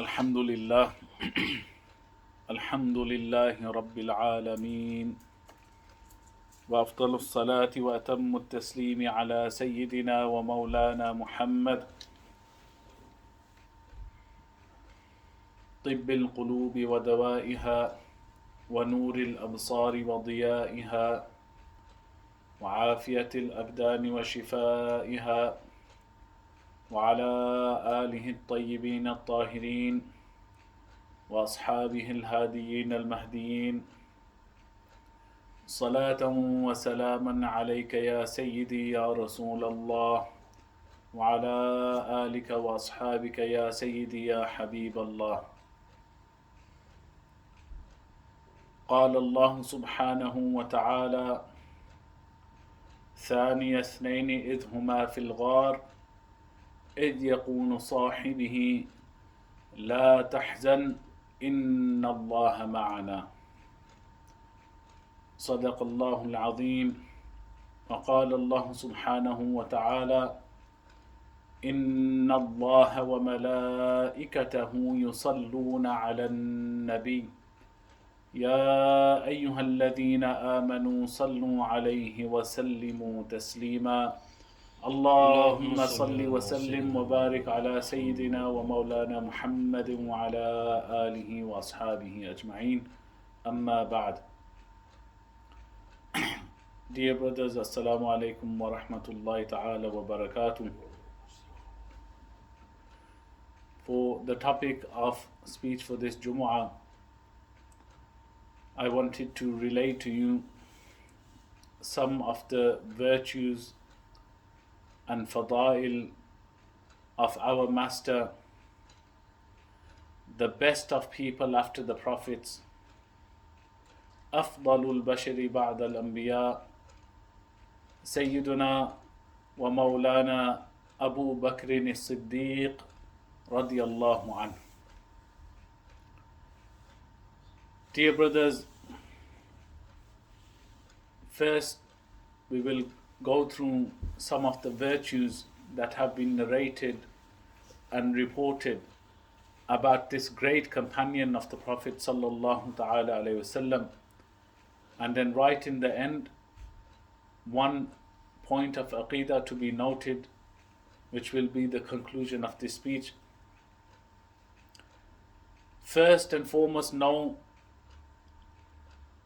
الحمد لله الحمد لله رب العالمين وأفضل الصلاة وأتم التسليم على سيدنا ومولانا محمد طب القلوب ودوائها ونور الأبصار وضيائها وعافية الأبدان وشفائها وعلى آله الطيبين الطاهرين وأصحابه الهاديين المهديين صلاة وسلاما عليك يا سيدي يا رسول الله وعلى آلك وأصحابك يا سيدي يا حبيب الله. قال الله سبحانه وتعالى: ثاني اثنين إذ هما في الغار إذ يقول صاحبه لا تحزن إن الله معنا. صدق الله العظيم. وقال الله سبحانه وتعالى: إن الله وملائكته يصلون على النبي يا أيها الذين آمنوا صلوا عليه وسلموا تسليما. اللهم صل وسلم وبارك على سيدنا ومولانا محمد وعلى آله وأصحابه أجمعين. أما بعد. Dear brothers, Assalamu alaikum wa rahmatullahi ta'ala wa barakatuh. For the topic of speech for this Jumu'ah, I wanted to relate to you some of the virtues and fadail of our master, the best of people after the prophets, افضل البشر بعد الأنبياء, سيدنا ومولانا أبو بكر الصديق رضي الله عنه. Dear brothers, first we will go through some of the virtues that have been narrated and reported about this great companion of the Prophet sallallahu ta'ala alayhi wasallam, and then right in the end, one point of aqidah to be noted, which will be the conclusion of this speech. First and foremost, know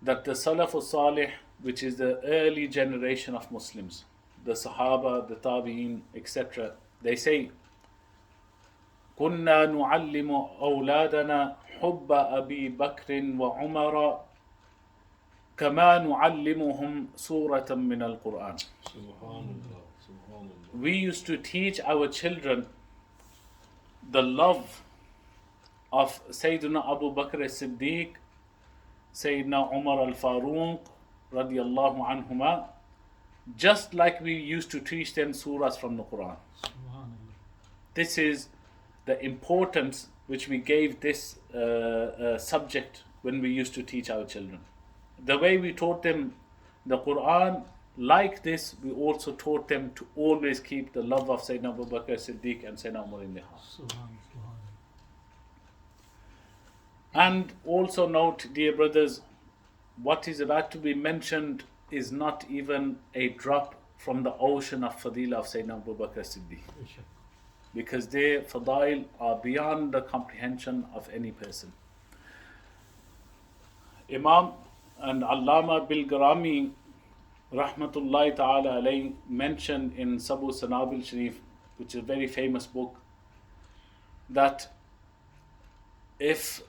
that the Salafus Salih, which is the early generation of Muslims, the Sahaba, the Tabi'in, etc., they say, كنا نعلم أولادنا حب أبي بكر وعمر كما نعلمهم سورة من القرآن. We used to teach our children the love of Sayyidina Abu Bakr as-Siddiq, Sayyidina Umar al-Faruq radiyallahu anhuma, just like we used to teach them surahs from the Quran. This is the importance which we gave this subject when we used to teach our children. The way we taught them the Quran, like this, we also taught them to always keep the love of Sayyidina Abu Bakr as-Siddiq and Sayyidina Umar in their heart. And also note, dear brothers, what is about to be mentioned is not even a drop from the ocean of fadila of Sayyidina Abu Bakr as-Siddiq, because their fadail are beyond the comprehension of any person. Imam and Allama Bilgarami rahmatullahi ta'ala alayhi mentioned in Sabu Sanabil Sharif, which is a very famous book, that if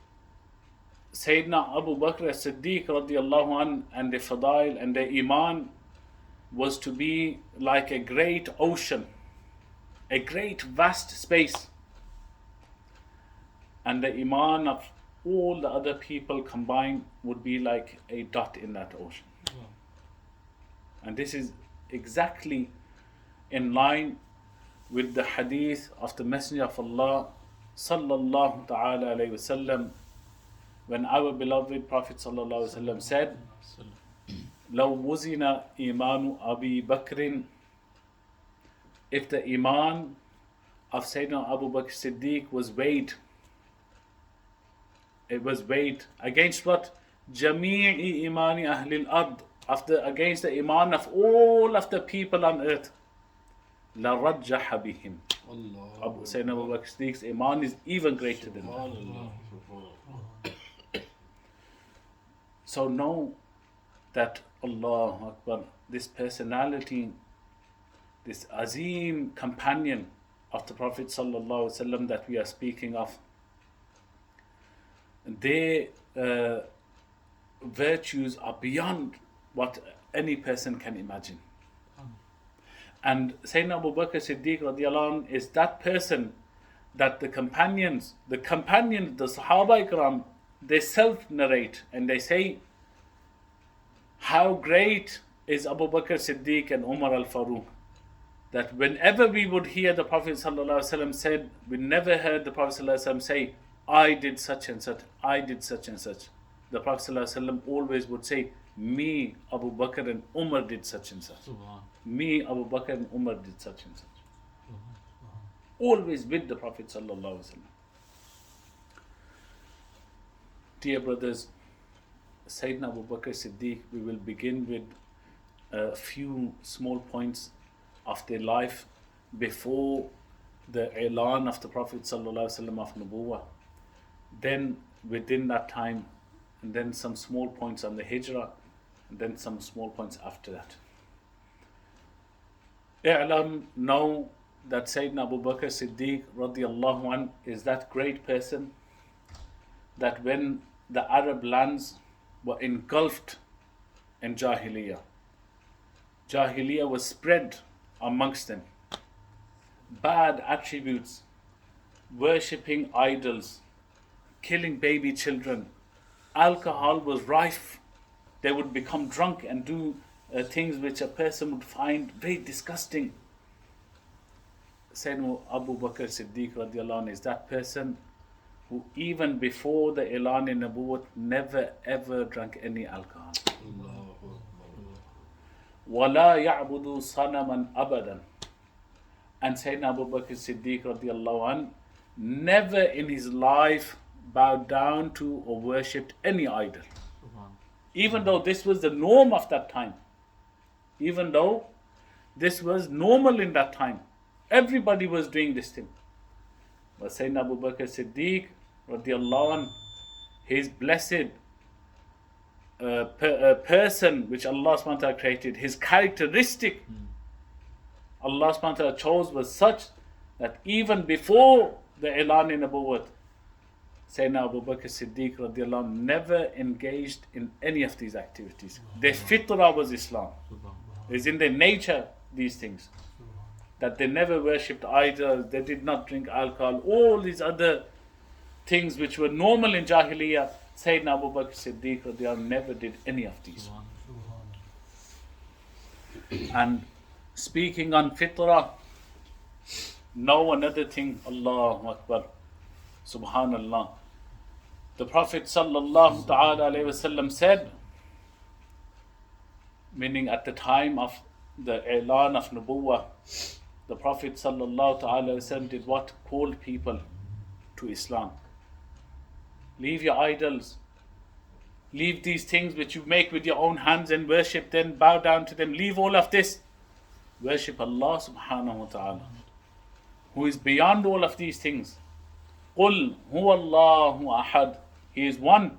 Sayyidina Abu Bakr as-Siddiq radiyallahu anh and the fadail and the iman was to be like a great ocean, a great vast space, and the iman of all the other people combined would be like a dot in that ocean. Wow. And this is exactly in line with the hadith of the Messenger of Allah sallallahu ta'ala alayhi wasallam, when our beloved Prophet sallallahu alayhi wasallam said, لو وزن إيمان أبي بكر, if the iman of Sayyidina Abu Bakr Siddiq was weighed it was weighed against what? Jami'i imani ahlil ard, against the iman of all of the people on earth. La rajjaha bihim. Sayyidina Abu Bakr Siddiq's iman is even greater than that. So know that Allah Akbar, this personality, this azim companion of the Prophet Sallallahu Alaihi Wasallam that we are speaking of, their virtues are beyond what any person can imagine. And Sayyidina Abu Bakr Siddiq radiallahu anh is that person that the companions, the Sahaba Ikram, they self-narrate and they say, how great is Abu Bakr Siddiq and Umar al-Faruq, that whenever we would hear the Prophet ﷺ said, we never heard the Prophet ﷺ say, I did such and such, I did such and such. The Prophet ﷺ always would say, me, Abu Bakr and Umar did such and such. Me, Abu Bakr and Umar did such and such. Always with the Prophet ﷺ. Dear brothers, Sayyidina Abu Bakr Siddiq, we will begin with a few small points of their life before the Elan of the Prophet ﷺ of Nubuwah. Then within that time, and then some small points on the Hijrah, and then some small points after that. Know that Sayyidina Abu Bakr Siddiq radiallahu anh is that great person that when the Arab lands were engulfed in Jahiliyyah, Jahiliyyah was spread amongst them. Bad attributes, worshipping idols, killing baby children, alcohol was rife. They would become drunk and do things which a person would find very disgusting. Sayyidina Abu Bakr Siddiq radiallahu anh is that person who even before the Elan in Nabuwwat never ever drank any alcohol. وَلَا يَعْبُدُ صَنَمًا أَبَدًا. And Sayyidina Abu Bakr Siddiq radiallahu anh never in his life bowed down to or worshipped any idol. Even though this was the norm of that time. Even though this was normal in that time. Everybody was doing this thing. But Sayyidina Abu Bakr Siddiq radiallahu anh, his blessed person which Allah subhanahu wa ta'ala created, his characteristic Allah subhanahu wa ta'ala chose was such that even before the Elan in Nabuwwat, Sayyidina Abu Bakr Siddiq radiallahu anh never engaged in any of these activities. Their fitrah was Islam. It's in their nature, these things. That they never worshipped idols, they did not drink alcohol, all these other things which were normal in Jahiliyyah, Sayyidina Abu Bakr Siddiq radiallahu anh never did any of these. And speaking on fitrah, know another thing, Allahu Akbar, Subhanallah. The Prophet sallallahu ta'ala alayhi wasallam said, meaning at the time of the Elan of Nubuwwah, the Prophet sallallahu ta'ala alayhi wasallam did what? Called people to Islam. Leave your idols. Leave these things which you make with your own hands and worship, then bow down to them. Leave all of this. Worship Allah subhanahu wa ta'ala, who is beyond all of these things. قُلْ هُوَ اللَّهُ أَحَدٌ. He is one.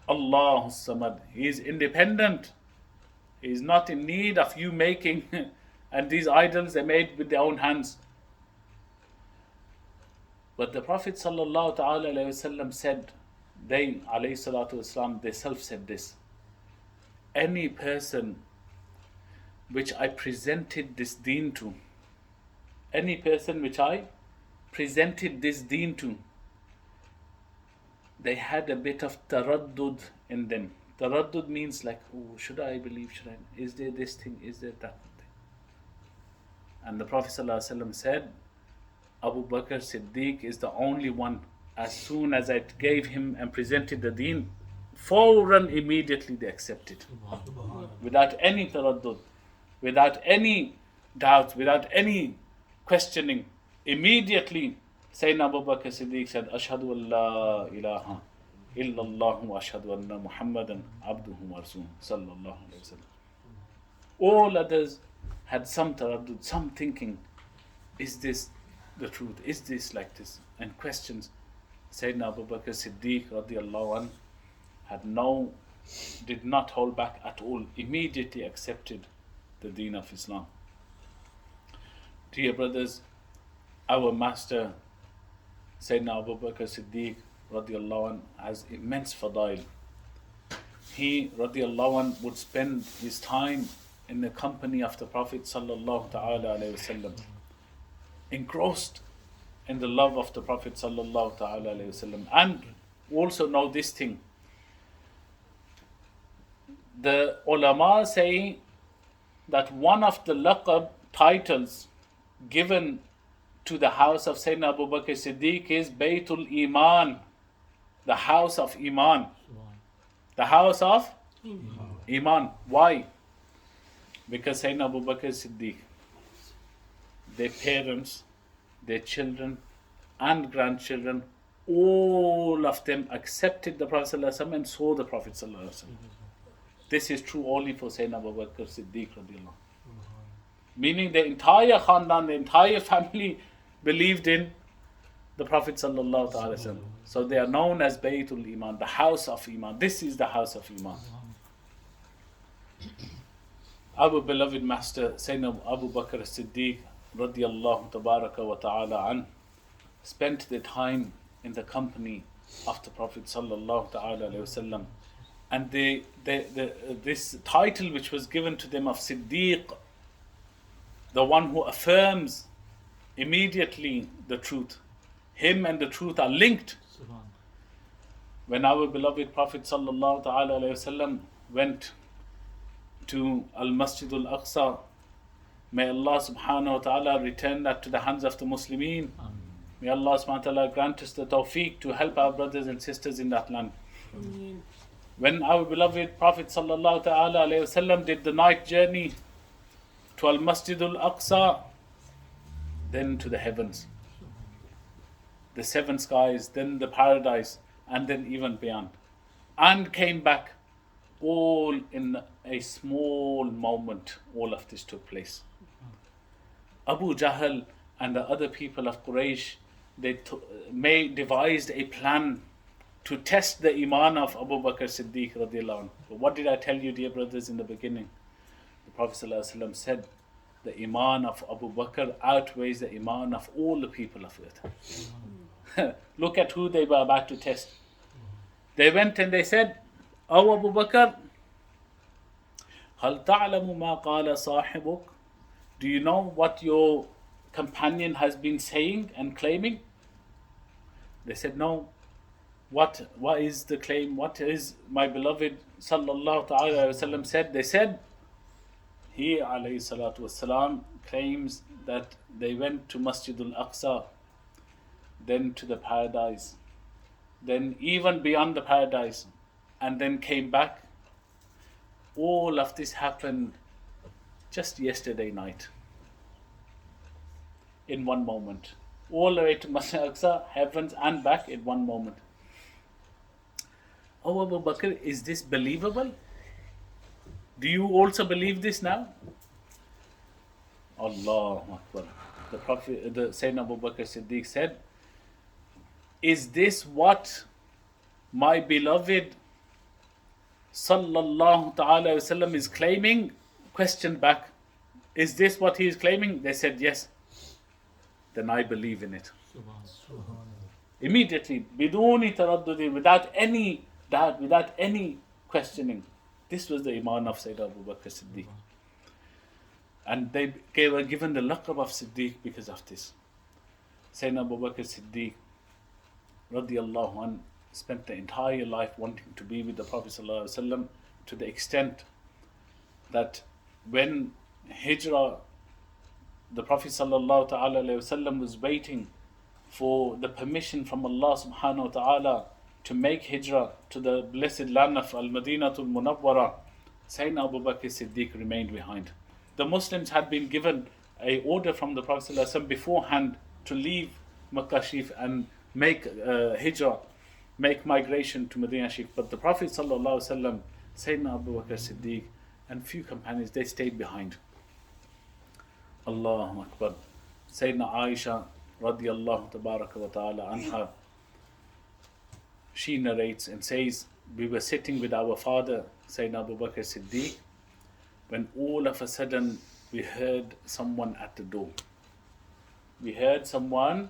Allahu Samad. He is independent. He is not in need of you making. And these idols they made with their own hands. But the Prophet sallallahu ta'ala alayhi wasallam said, they alayhi salatu wasalam, they self said this. Any person which I presented this deen to, any person which I presented this deen to, they had a bit of taraddud in them. Taraddud means like, oh, should I believe, should I? Is there this thing, is there that thing? And the Prophet ﷺ said, Abu Bakr Siddiq is the only one, as soon as I gave him and presented the deen, fawran immediately they accepted. Without any taraddud, without any doubt, without any questioning. Immediately Sayyidina Abu Bakr Siddiq said, Ashhadu an la ilaha illallah wa ashhadu anna Muhammadan abduhu wa rasuluhu sallallahu alayhi wa sallam. All others had some taraddud, some thinking, is this the truth? Is this like this? And questions. Sayyidina Abu Bakr Siddiq radiallahu anh did not hold back at all, immediately accepted the deen of Islam. Dear brothers, our master Sayyidina Abu Bakr Siddiq radiallahu anh has immense fadail. He radiallahu anh would spend his time in the company of the Prophet sallallahu ta'ala alayhi wasallam, engrossed in the love of the Prophet sallallahu ta'ala alayhi wasallam. And also know this thing, the ulama say that one of the laqab titles given to the house of Sayyidina Abu Bakr Siddiq is Baytul Iman, the house of Iman. The house of Iman. Why? Because Sayyidina Abu Bakr Siddiq, their parents, their children and grandchildren, all of them accepted the Prophet ﷺ and saw the Prophet ﷺ. This is true only for Sayyidina Abu Bakr Siddiq radiallahu. Meaning the entire khandan, the entire family believed in the Prophet sallallahu alaihi wasallam. So they are known as Baytul Iman, the house of Iman. This is the house of Iman. Our beloved master Sayyidina Abu Bakr Siddiq radiallahu tabaraka wa ta'ala an spent the time in the company of the Prophet sallallahu ta'ala alayhi wasallam. And this title which was given to them of Siddiq, the one who affirms immediately the truth. Him and the truth are linked. When our beloved Prophet sallallahu ta'ala alayhi wasallam went to Al-Masjid Al-Aqsa, may Allah subhanahu wa ta'ala return that to the hands of the Muslimin. May Allah subhanahu wa ta'ala grant us the tawfiq to help our brothers and sisters in that land. When our beloved Prophet sallallahu ta'ala alayhi wasallam did the night journey to Al-Masjid Al-Aqsa, then to the heavens, the seven skies, then the paradise, and then even beyond, and came back, all in a small moment, all of this took place. Abu Jahl and the other people of Quraysh, they devised a plan to test the iman of Abu Bakr Siddiq radiallahu anhu. But what did I tell you, dear brothers, in the beginning? The Prophet ﷺ said, the iman of Abu Bakr outweighs the iman of all the people of earth. Look at who they were about to test. They went and they said, "O Abu Bakr, هل تعلم ما قال صاحبك?" Do you know what your companion has been saying and claiming? They said, "No." What is the claim? What is my beloved sallallahu ta'ala wasallam said? They said, he alayhi salatu wasalam claims that they went to Masjid Al-Aqsa, then to the paradise, then even beyond the paradise, and then came back. All of this happened just yesterday night, in one moment. All the way to Masjid Al-Aqsa, heavens and back in one moment. Oh, Abu Bakr, is this believable? Do you also believe this now? Allahu Akbar. The Prophet, the Sayyidina Abu Bakr Siddiq said, is this what my beloved sallallahu ta'ala wasallam is claiming? Question back. Is this what he is claiming? They said yes. Then I believe in it. Immediately, biduni taraddudi, without any doubt, without any questioning. This was the iman of Sayyidina Abu Bakr Siddiq. And they were given the laqab of Siddiq because of this. Sayyidina Abu Bakr Siddiq radiallahu anhu spent the entire life wanting to be with the Prophet sallallahu alaihi wasallam, to the extent that when Hijrah, the Prophet sallallahu alaihi wasallam was waiting for the permission from Allah subhanahu wa ta'ala to make Hijrah to the blessed land of Al-Madinatul Munawwara, Sayyidina Abu Bakr Siddiq remained behind. The Muslims had been given an order from the Prophet ﷺ beforehand to leave Makkah Sharif and make hijrah, make migration to Medina Sharif. But the Prophet sallallahu alaihi wasallam, Sayyidina Abu Bakr Siddiq and few companions, they stayed behind. Allahu Akbar. Sayyidina Aisha radiyallahu tabaraka wa ta'ala anha, she narrates and says, we were sitting with our father, Sayyidina Abu Bakr Siddiq, when all of a sudden we heard someone at the door. We heard someone,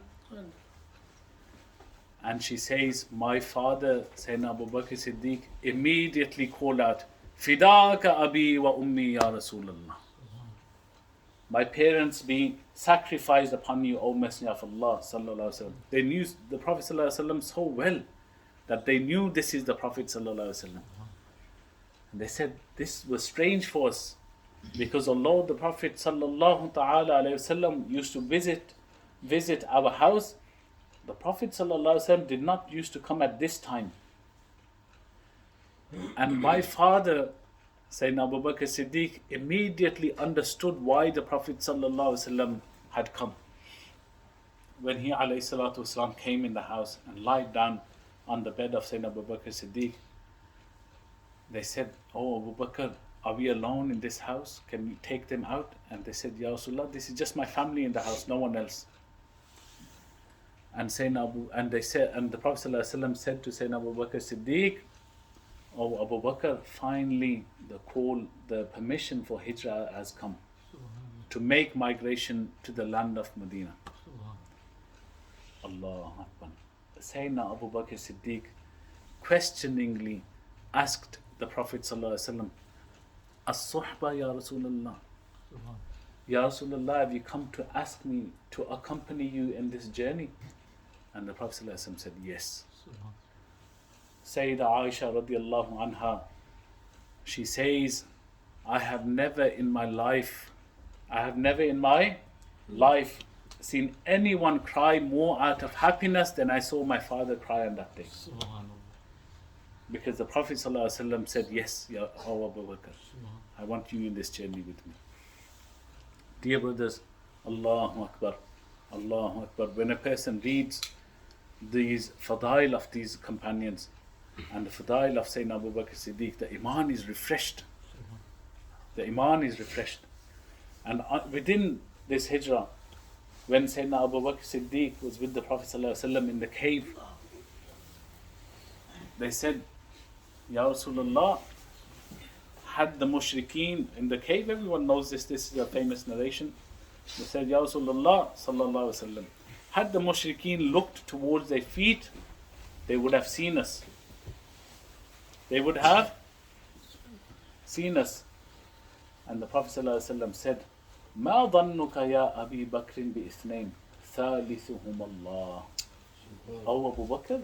and she says, my father, Sayyidina Abu Bakr Siddiq, immediately called out, Fidaka abi wa ummi ya Rasulallah. My parents being sacrificed upon you, O Messenger of Allah sallallahu alaihi wasallam. They knew the Prophet sallallahu alaihi wasallam so well that they knew this is the Prophet sallallahu alaihi wasallam. And they said this was strange for us because although the Prophet sallallahu ta'ala alaihi wasallam used to visit our house, the Prophet sallallahu alaihi wasallam did not used to come at this time. And my father, Sayyidina Abu Bakr Siddiq, immediately understood why the Prophet sallallahu alaihi wasallam had come. When he alayhi salatu wasalam came in the house and lied down on the bed of Sayyidina Abu Bakr Siddiq, they said, oh Abu Bakr, are we alone in this house? Can we take them out? And they said, Ya Rasulullah, this is just my family in the house, no one else. And the Prophet ﷺ said to Sayyidina Abu Bakr Siddiq, oh Abu Bakr, finally the permission for hijrah has come to make migration to the land of Medina. Allah Akbar. Sayyidina Abu Bakr Siddiq questioningly asked the Prophet ﷺ, As-suhba ya Rasulullah. Ya Rasulullah, have you come to ask me to accompany you in this journey? And the Prophet ﷺ said, yes. Sayyida Aisha radiallahu anha, she says, I have never in my life seen anyone cry more out of happiness than I saw my father cry on that day. Because the Prophet ﷺ said, yes, Ya Abu Bakr, I want you in this journey with me. Dear brothers, Allahu Akbar, Allahu Akbar. When a person reads these fadail of these companions and the fadail of Sayyidina Abu Bakr Siddiq, the iman is refreshed. The iman is refreshed. And within this hijrah, when Sayyidina Abu Bakr Siddiq was with the Prophet ﷺ in the cave, they said, Ya Rasulullah, had the mushrikeen in the cave, everyone knows this is a famous narration. They said, Ya Rasulullah sallallahu alaihi wasallam, had the mushrikeen looked towards their feet, they would have seen us. They would have seen us. And the Prophet sallallahu alaihi wasallam said, Ma dhannuka ya Abi Bakr bi ithnain, thalithuhum Allah. Oh Abu Bakr,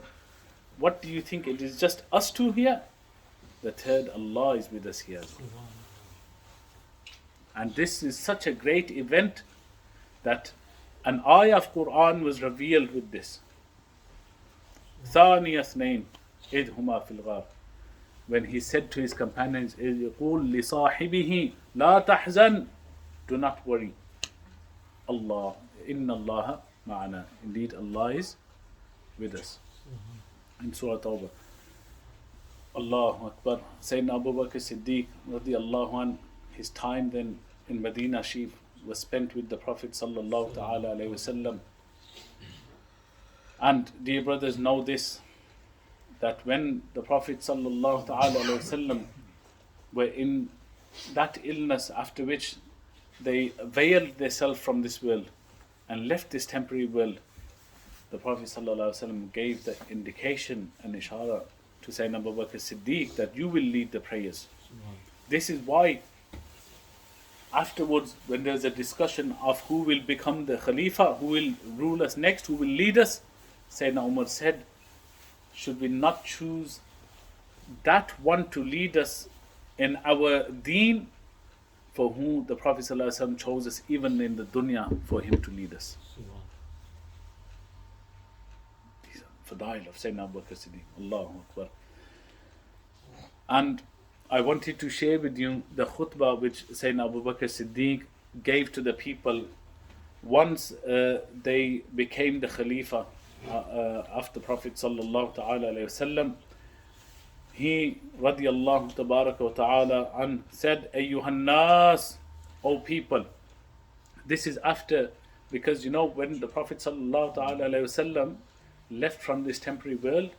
what do you think? It is just us two here? The third Allah is with us here. And this is such a great event that an ayah of Quran was revealed with this. ثاني اثنين إذ هما في الغار. When he said to his companions, إذ يقول لصاحبه لا تحزن, do not worry. Allah, inna Allah ma'ana. Indeed, Allah is with us. In Surah Tawbah. Allahu Akbar. Sayyidina Abu Bakr Siddiq radiallahu anh, his time then in Medina Sharif was spent with the Prophet sallallahu ta'ala alayhi wasallam. And dear brothers, know this, that when the Prophet sallallahu ta'ala alayhi wasallam were in that illness after which they veiled themselves from this world and left this temporary world, the Prophet sallallahu alayhi wasallam gave the indication and ishara to Sayyidina Abu Bakr Siddiq that you will lead the prayers. This is why afterwards, when there's a discussion of who will become the Khalifa, who will rule us next, who will lead us, Sayyidina Umar said, should we not choose that one to lead us in our deen, for whom the Prophet ﷺ chose us even in the dunya for him to lead us. These are fadail of Sayyidina Abu Bakr Siddiq. Allahu Akbar. And I wanted to share with you the khutbah which Sayyidina Abu Bakr Siddiq gave to the people once they became the Khalifa after Prophet sallallahu ta'ala alayhi wasallam, he radiyallahu tabaraka wa ta'ala an said, Ayyuhan nas, O people. This is after, because you know when the Prophet sallallahu ta'ala alayhi wasallam left from this temporary world,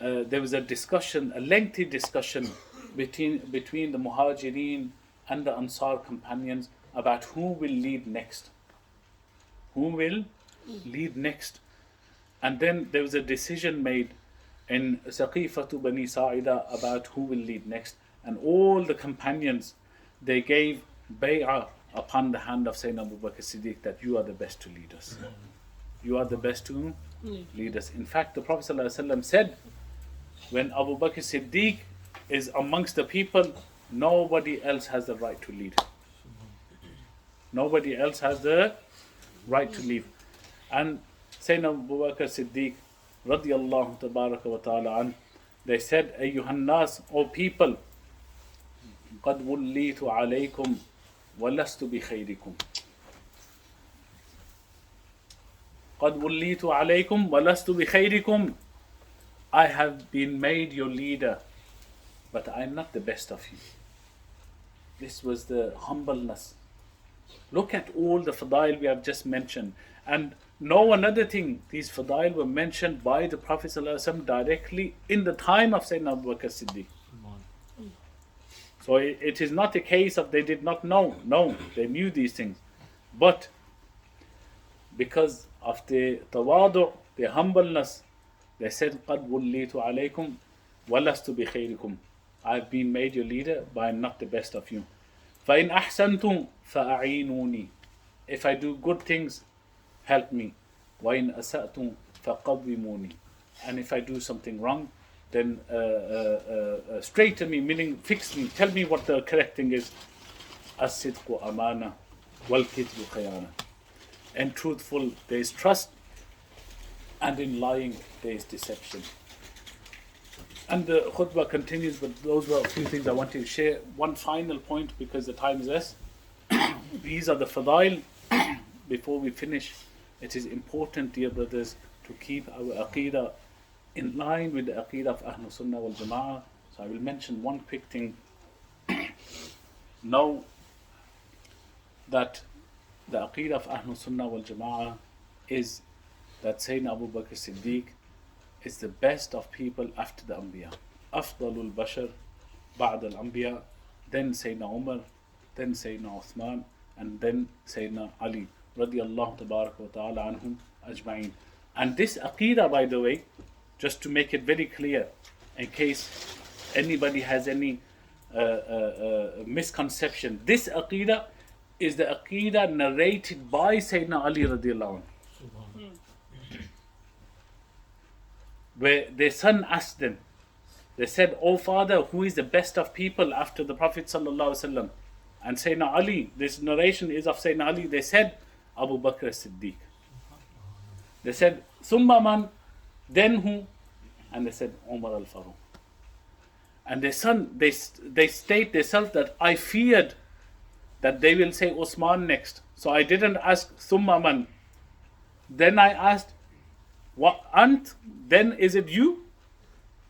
there was a discussion, a lengthy discussion between the Muhajirin and the Ansar companions about who will lead next. Who will lead next? And then there was a decision made in Saqifatu Bani Sa'ida about who will lead next. And all the companions, they gave bay'ah upon the hand of Sayyidina Abu Bakr Siddiq that you are the best to lead us. You are the best to lead us. In fact, the Prophet ﷺ said, when Abu Bakr Siddiq is amongst the people, nobody else has the right to lead. Nobody else has the right to lead. And Sayyidina Abu Bakr Siddiq radiyallahu tabaraka wa ta'ala an, they said, Ayyuhan nas, O people, قَدْ وُلِّيتُ عَلَيْكُمْ وَلَسْتُ بِخَيْرِكُمْ. قَدْ وُلِّيتُ عَلَيْكُمْ وَلَسْتُ بِخَيْرِكُمْ. I have been made your leader, but I am not the best of you. This was the humbleness. Look at all the fadail we have just mentioned. And know another thing, these fadail were mentioned by the Prophet ﷺ directly in the time of Sayyidina Abu Bakr Siddiq. So it is not a case of they did not know. No, they knew these things. But because of the tawadu, the humbleness, they said, قَدْ وُلِّيتُ عَلَيْكُمْ وَلَسْتُ بِخَيْرِكُمْ. I've been made your leader, but I'm not the best of you. فَإِنْ أَحْسَنْتُمْ فَأَعِينُونِي. If I do good things, help me. وَإِنْ أَسَأْتُمْ فَقَوِّمُونِي. And if I do something wrong, then straighten me, meaning fix me, tell me what the correct thing is. الصِّدْقُ أَمَانَةٌ وَالْكِذْبُ خِيَانَةٌ. And truthful, there is trust, and in lying, there is deception. And the khutbah continues, but those were a few things I want to share. One final point, because the time is less. These are the fadail. Before we finish, it is important, dear brothers, to keep our aqeedah in line with the aqeedah of Ahlul Sunnah wal Jama'ah. So I will mention one quick thing. Know that the aqeedah of Ahlul Sunnah wal Jama'ah is that Sayyidina Abu Bakr Siddiq is the best of people after the Anbiya. Afdalul Bashar Ba'd al-Anbiya, then Sayyidina Umar, then Sayyidina Uthman, and then Sayyidina Ali radiyallahu tabaraka wa ta'ala anhum ajma'in. And this aqeedah, by the way, just to make it very clear, in case anybody has any misconception, this aqeedah is the aqeedah narrated by Sayyidina Ali radiyallahu anhu. Where their son asked them, they said, "O father, who is the best of people after the Prophet sallallahu alaihi wasallam?" And Sayyidina Ali, this narration is of Sayyidina Ali, they said, Abu Bakr Siddiq. They said, Summa man, then who? And they said, Umar al-Faruq. And their son, they state themselves that I feared that they will say Osman next. So I didn't ask Summa man. Then I asked, what ant? Then is it you?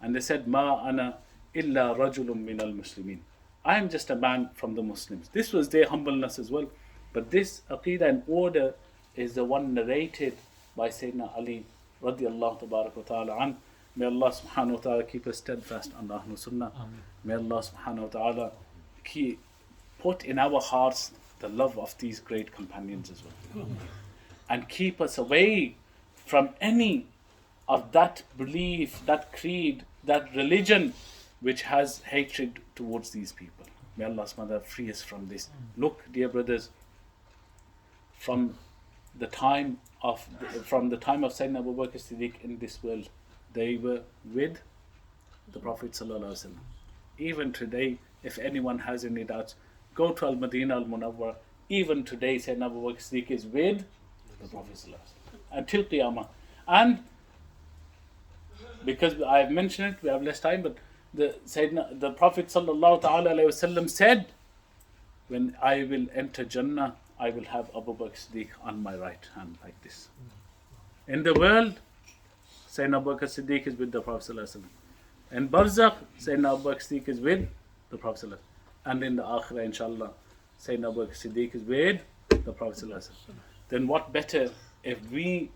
And they said, Ma ana illa rajulun min al-Muslimin. I am just a man from the Muslims. This was their humbleness as well. But this aqeedah and order is the one narrated by Sayyidina Ali radiyallahu tabarak wa ta'ala an. May Allah subhanahu wa ta'ala keep us steadfast on the Ahlul Sunnah. May Allah subhanahu wa ta'ala put in our hearts the love of these great companions as well. And keep us away from any of that belief, that creed, that religion which has hatred towards these people. May Allah subhanahu wa ta'ala free us from this. Look, dear brothers, from the time of Sayyidina Abu Bakr Siddiq in this world, they were with the Prophet sallallahu alaihi wasallam. Even today, if anyone has any doubts, go to Al-Madinah Al-Munawwar. Even today, Sayyidina Abu Bakr Siddiq is with the Prophet sallallahu alaihi wasallam until Qiyamah. And because I have mentioned it, we have less time, but the Prophet sallallahu alaihi wasallam said, when I will enter Jannah, I will have Abu Bakr Siddiq on my right hand like this. In the world, Sayyidina Abu Bakr Siddiq is with the Prophet ﷺ. In Barzakh, Sayyidina Abu Bakr Siddiq is with the Prophet ﷺ. And in the Akhirah, inshallah, Sayyidina Abu Bakr Siddiq is with the Prophet ﷺ. Then what better if we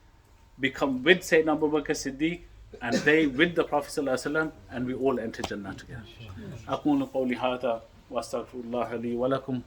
become with Sayyidina Abu Bakr Siddiq and they with the Prophet ﷺ, and we all enter Jannah together. أقول قولي هذا وأستغفر الله لي ولكم.